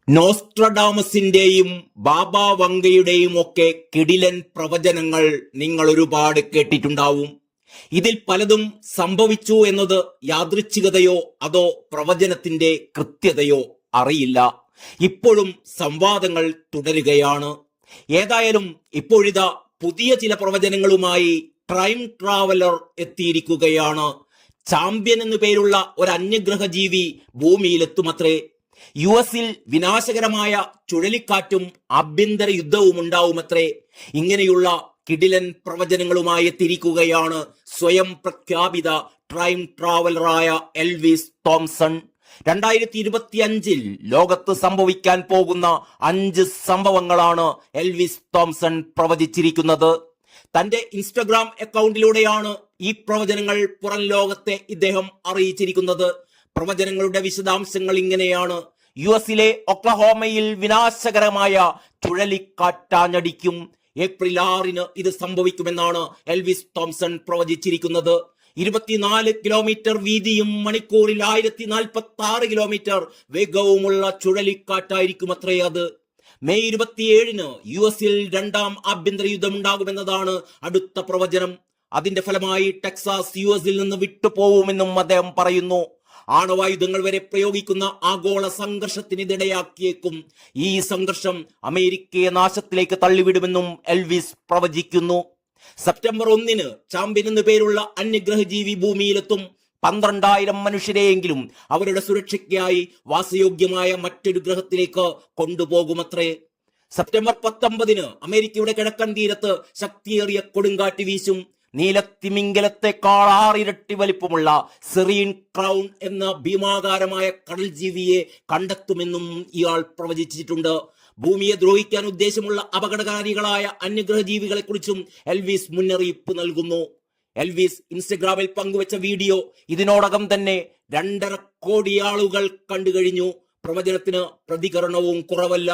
നോസ്ട്രഡാമസിന്റെയും ബാബ വങ്കയുടെയും ഒക്കെ കിടിലൻ പ്രവചനങ്ങൾ നിങ്ങൾ ഒരുപാട് കേട്ടിട്ടുണ്ടാവും. ഇതിൽ പലതും സംഭവിച്ചു എന്നത് യാദൃച്ഛികതയോ അതോ പ്രവചനത്തിന്റെ കൃത്യതയോ അറിയില്ല. ഇപ്പോഴും സംവാദങ്ങൾ തുടരുകയാണ്. ഏതായാലും ഇപ്പോഴിതാ പുതിയ ചില പ്രവചനങ്ങളുമായി ടൈം ട്രാവലർ എത്തിയിരിക്കുകയാണ്. ചാമ്പ്യൻ എന്നു പേരുള്ള ഒരു അന്യഗ്രഹ ജീവി ഭൂമിയിലെത്തുമത്രേ. US-ൽ വിനാശകരമായ ചുഴലിക്കാറ്റും ആഭ്യന്തര യുദ്ധവും ഉണ്ടാവുമത്രേ. ഇങ്ങനെയുള്ള കിടിലൻ പ്രവചനങ്ങളുമായി എത്തിയിരിക്കുകയാണ് സ്വയം പ്രഖ്യാപിത ടൈം ട്രാവലറായ എൽവിസ് തോംസൺ. 2025 ലോകത്ത് സംഭവിക്കാൻ പോകുന്ന 5 സംഭവങ്ങളാണ് എൽവിസ് തോംസൺ പ്രവചിച്ചിരിക്കുന്നത്. തന്റെ ഇൻസ്റ്റഗ്രാം അക്കൗണ്ടിലൂടെയാണ് ഈ പ്രവചനങ്ങൾ പുറം ലോകത്തെ ഇദ്ദേഹം അറിയിച്ചിരിക്കുന്നത്. പ്രവചനങ്ങളുടെ വിശദാംശങ്ങൾ ഇങ്ങനെയാണ്. US-ലെ ഒക്ലഹോമയിൽ വിനാശകരമായ ചുഴലിക്കാറ്റാഞ്ഞടിക്കും. ഏപ്രിൽ 6 ഇത് സംഭവിക്കുമെന്നാണ് എൽവിസ് തോംസൺ പ്രവചിച്ചിരിക്കുന്നത്. 24 കിലോമീറ്റർ വീതിയും മണിക്കൂറിൽ 1046 കിലോമീറ്റർ വേഗവുമുള്ള ചുഴലിക്കാറ്റായിരിക്കും അത്രേ അത്. മെയ് 27 US-ൽ 2ാം ആഭ്യന്തര യുദ്ധം ഉണ്ടാകുമെന്നതാണ് അടുത്ത പ്രവചനം. അതിന്റെ ഫലമായി ടെക്സാസ് US-ൽ നിന്ന് വിട്ടുപോകുമെന്നും അദ്ദേഹം പറയുന്നു. ആണവായുധങ്ങൾ വരെ പ്രയോഗിക്കുന്ന ആഗോള സംഘർഷത്തിനിടയാക്കിയേക്കും. ഈ സംഘർഷം അമേരിക്കയെ നാശത്തിലേക്ക് തള്ളിവിടുമെന്നും എൽവിസ് പ്രവചിക്കുന്നു. സെപ്റ്റംബർ 1 ചാമ്പ്യൻ എന്നു പേരുള്ള അന്യഗ്രഹ ജീവി ഭൂമിയിലെത്തും. 12,000 മനുഷ്യരെയെങ്കിലും അവരുടെ സുരക്ഷയ്ക്കായി വാസയോഗ്യമായ മറ്റൊരു ഗ്രഹത്തിലേക്ക് കൊണ്ടുപോകുമത്രേ. സെപ്റ്റംബർ 19 അമേരിക്കയുടെ കിഴക്കൻ തീരത്ത് ശക്തിയേറിയ കൊടുങ്കാറ്റ് വീശും. നീലത്തിമിംഗലത്തെക്കാൾ 6 ഇരട്ടി വലിപ്പമുള്ള സെറീൻ ക്രൗൺ എന്ന ഭീമാകാരമായ കടൽ ജീവിയെ കണ്ടെത്തുമെന്നും ഇയാൾ പ്രവചിച്ചിട്ടുണ്ട്. ഭൂമിയെ ദ്രോഹിക്കാൻ ഉദ്ദേശമുള്ള അപകടകാരികളായ അന്യഗ്രഹ ജീവികളെ കുറിച്ചും എൽവിസ് മുന്നറിയിപ്പ് നൽകുന്നു. എൽവിസ് ഇൻസ്റ്റഗ്രാമിൽ പങ്കുവച്ച വീഡിയോ ഇതിനോടകം തന്നെ 2.5 കോടി ആളുകൾ കണ്ടു കഴിഞ്ഞു. പ്രവചനത്തിന് പ്രതികരണവും കുറവല്ല.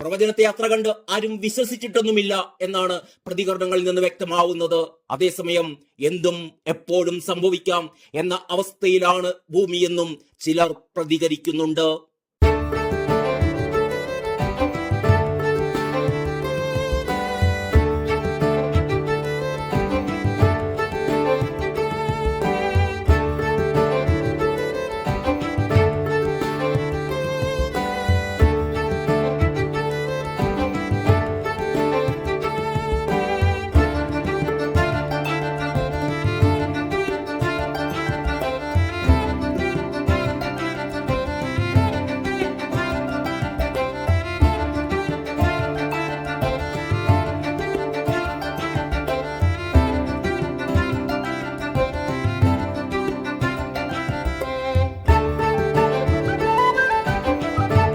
പ്രവചനത്തെ അത്ര കണ്ട് ആരും വിശ്വസിച്ചിട്ടൊന്നുമില്ല എന്നാണ് പ്രതികരണങ്ങളിൽ നിന്ന് വ്യക്തമാവുന്നത്. അതേസമയം എന്തും എപ്പോഴും സംഭവിക്കാം എന്ന അവസ്ഥയിലാണ് ഭൂമിയെന്നും ചിലർ പ്രതികരിക്കുന്നുണ്ട്.